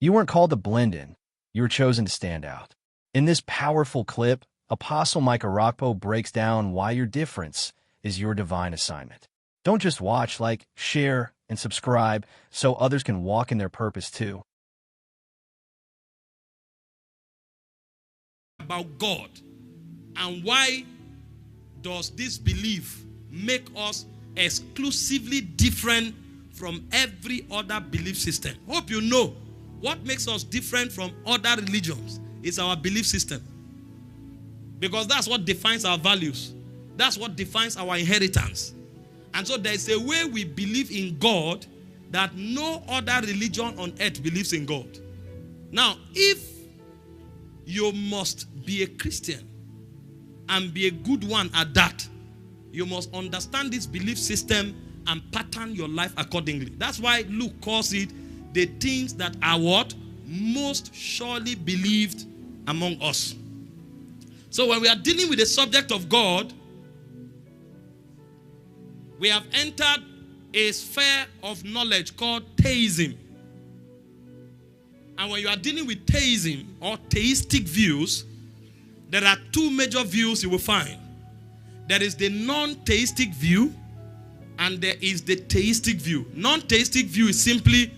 You weren't called to blend in. You were chosen to stand out. In this powerful clip, Apostle MIke Orokpo breaks down why your difference is your divine assignment. Don't just watch, like, share, and subscribe so others can walk in their purpose too. About God, and why does this belief make us exclusively different from every other belief system? Hope you know what makes us different from other religions is our belief system, because that's what defines our values, that's what defines our inheritance. And so there is a way we believe in God that no other religion on earth believes in God. Now, if you must be a Christian and be a good one at that, you must understand this belief system and pattern your life accordingly. That's why Luke calls it the things that are what? Most surely believed among us. So when we are dealing with the subject of God, we have entered a sphere of knowledge called theism. And when you are dealing with theism or theistic views, there are two major views you will find. There is the non-theistic view and there is the theistic view. Non-theistic view is simply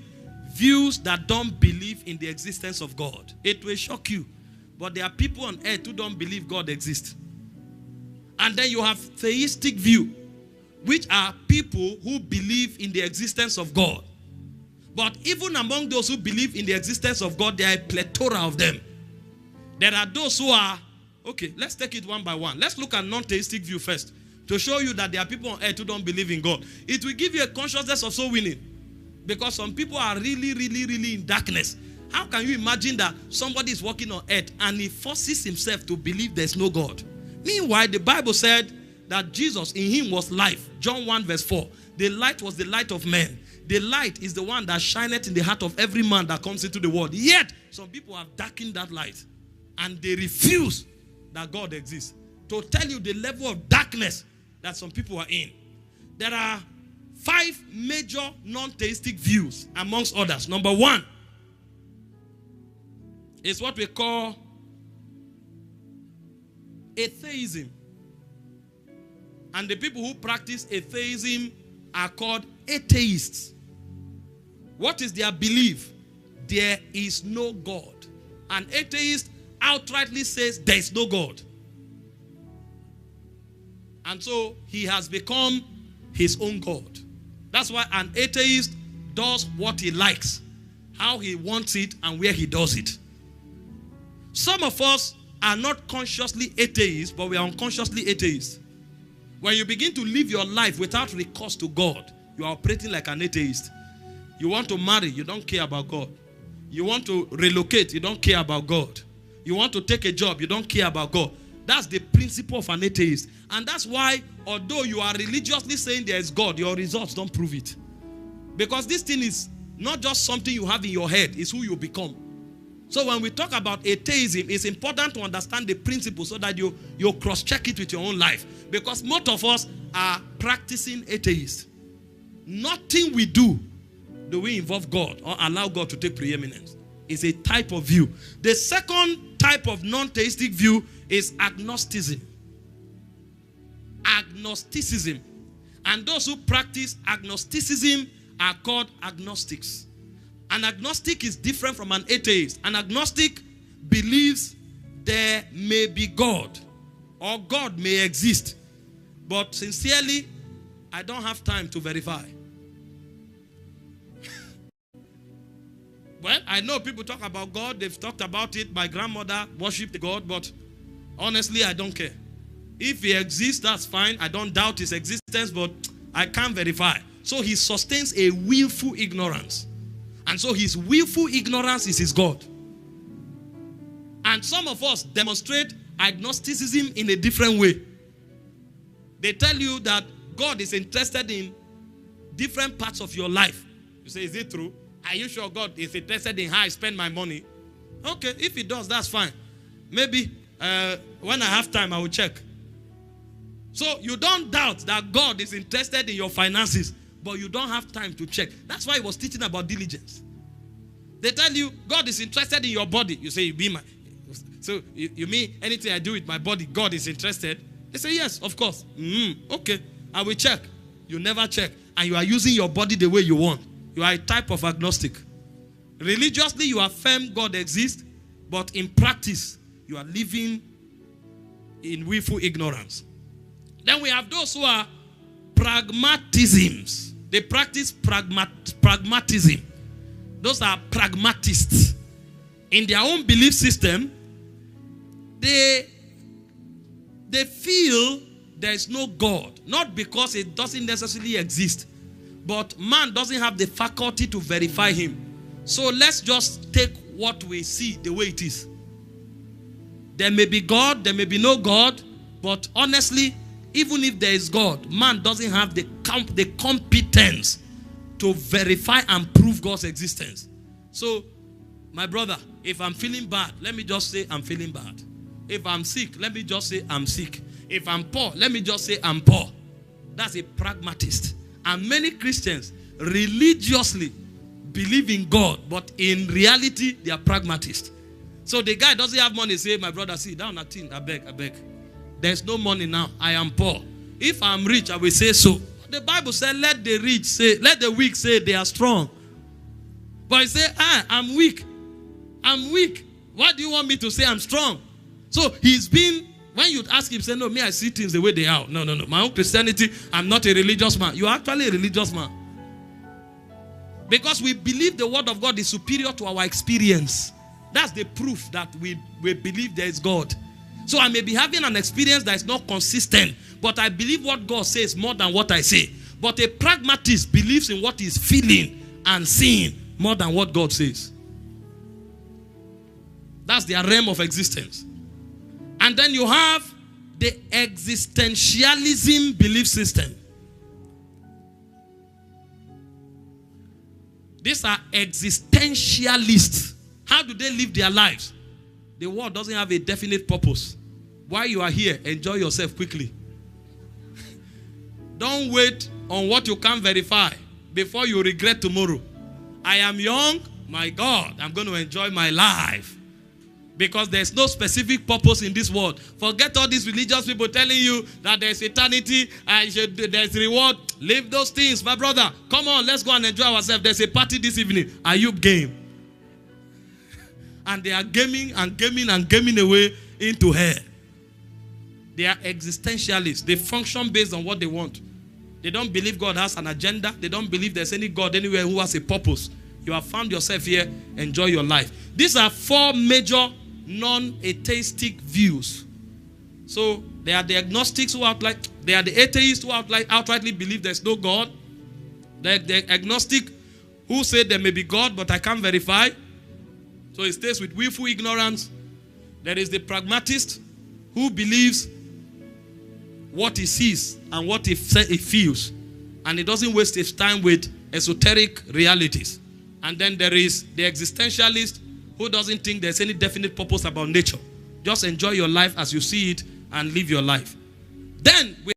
views that don't believe in the existence of God. It will shock you, but there are people on earth who don't believe God exists. And then you have theistic view, which are people who believe in the existence of God. But even among those who believe in the existence of God, there are a plethora of them. There are those who are, okay, let's take it one by one. Let's look at non-theistic view first, to show you that there are people on earth who don't believe in God. It will give you a consciousness of soul winning, because some people are really in darkness. How can you imagine that somebody is walking on earth and he forces himself to believe there's no God? Meanwhile, the Bible said that Jesus, in him was life. John 1 verse 4. The light was the light of men. The light is the one that shineth in the heart of every man that comes into the world. Yet, some people have darkened that light. And they refuse that God exists. To tell you the level of darkness that some people are in. There are 5 major non-theistic views, amongst others. Number 1 is what we call atheism. And the people who practice atheism are called atheists. What is their belief? There is no God. An atheist outrightly says there is no God. And so he has become his own God. That's why an atheist does what he likes, how he wants it, and where he does it. Some of us are not consciously atheists, but we are unconsciously atheists. When you begin to live your life without recourse to God, you are operating like an atheist. You want to marry, you don't care about God. You want to relocate, you don't care about God. You want to take a job, you don't care about God. That's the principle of an atheist. And that's why, although you are religiously saying there is God, your results don't prove it. Because this thing is not just something you have in your head, it's who you become. So when we talk about atheism, it's important to understand the principle so that you cross-check it with your own life. Because most of us are practicing atheists. Nothing we do we involve God or allow God to take preeminence. It's a type of view. The second type of non-theistic view is agnosticism. Agnosticism. And those who practice agnosticism are called agnostics. An agnostic is different from an atheist. An agnostic believes there may be God or God may exist. But sincerely, I don't have time to verify. Well, I know people talk about God. They've talked about it. My grandmother worshipped God, but honestly, I don't care. If he exists, that's fine. I don't doubt his existence, but I can't verify. So he sustains a willful ignorance. And so his willful ignorance is his God. And some of us demonstrate agnosticism in a different way. They tell you that God is interested in different parts of your life. You say, is it true? Are you sure God is interested in how I spend my money? Okay, if he does, that's fine. Maybe when I have time, I will check. So you don't doubt that God is interested in your finances, but you don't have time to check. That's why he was teaching about diligence. They tell you God is interested in your body. You say, you be my... So you mean anything I do with my body, God is interested? They say, yes, of course. Okay, I will check. You never check. And you are using your body the way you want. You are a type of agnostic. Religiously, you affirm God exists, but in practice, you are living in willful ignorance. Then we have those who are pragmatisms. They practice pragmatism. Those are pragmatists. In their own belief system, they feel there is no God. Not because it doesn't necessarily exist, but man doesn't have the faculty to verify him. So let's just take what we see the way it is. There may be God, there may be no God, but honestly, even if there is God, man doesn't have the competence to verify and prove God's existence. So, my brother, if I'm feeling bad, let me just say I'm feeling bad. If I'm sick, let me just say I'm sick. If I'm poor, let me just say I'm poor. That's a pragmatist. And many Christians religiously believe in God, but in reality, they are pragmatists. So the guy doesn't have money, say, my brother, sit down at I beg. There's no money now. I am poor. If I'm rich, I will say so. The Bible said, let the weak say they are strong. But he said, I'm weak. I'm weak. What do you want me to say? I'm strong. So he's been, when you ask him, say, no, me, I see things the way they are. No. My own Christianity, I'm not a religious man. You're actually a religious man. Because we believe the word of God is superior to our experience. That's the proof that we believe there is God. So I may be having an experience that is not consistent, but I believe what God says more than what I say. But a pragmatist believes in what he's feeling and seeing more than what God says. That's their realm of existence. And then you have the existentialism belief system. These are existentialists. How do they live their lives? The world doesn't have a definite purpose. While you are here, enjoy yourself quickly. Don't wait on what you can't verify before you regret tomorrow. I am young. My God, I'm going to enjoy my life. Because there's no specific purpose in this world. Forget all these religious people telling you that there's eternity and there's reward. Leave those things, my brother. Come on, let's go and enjoy ourselves. There's a party this evening. Are you game? And they are gaming away into hell. They are existentialists. They function based on what they want. They don't believe God has an agenda. They don't believe there's any God anywhere who has a purpose. You have found yourself here. Enjoy your life. These are four major non-atheistic views. So they are the agnostics who they are the atheists who outrightly believe there's no God. The agnostic who say there may be God, but I can't verify. So he stays with willful ignorance. There is the pragmatist who believes what he sees and what he feels. And he doesn't waste his time with esoteric realities. And then there is the existentialist who doesn't think there's any definite purpose about nature. Just enjoy your life as you see it and live your life. Then we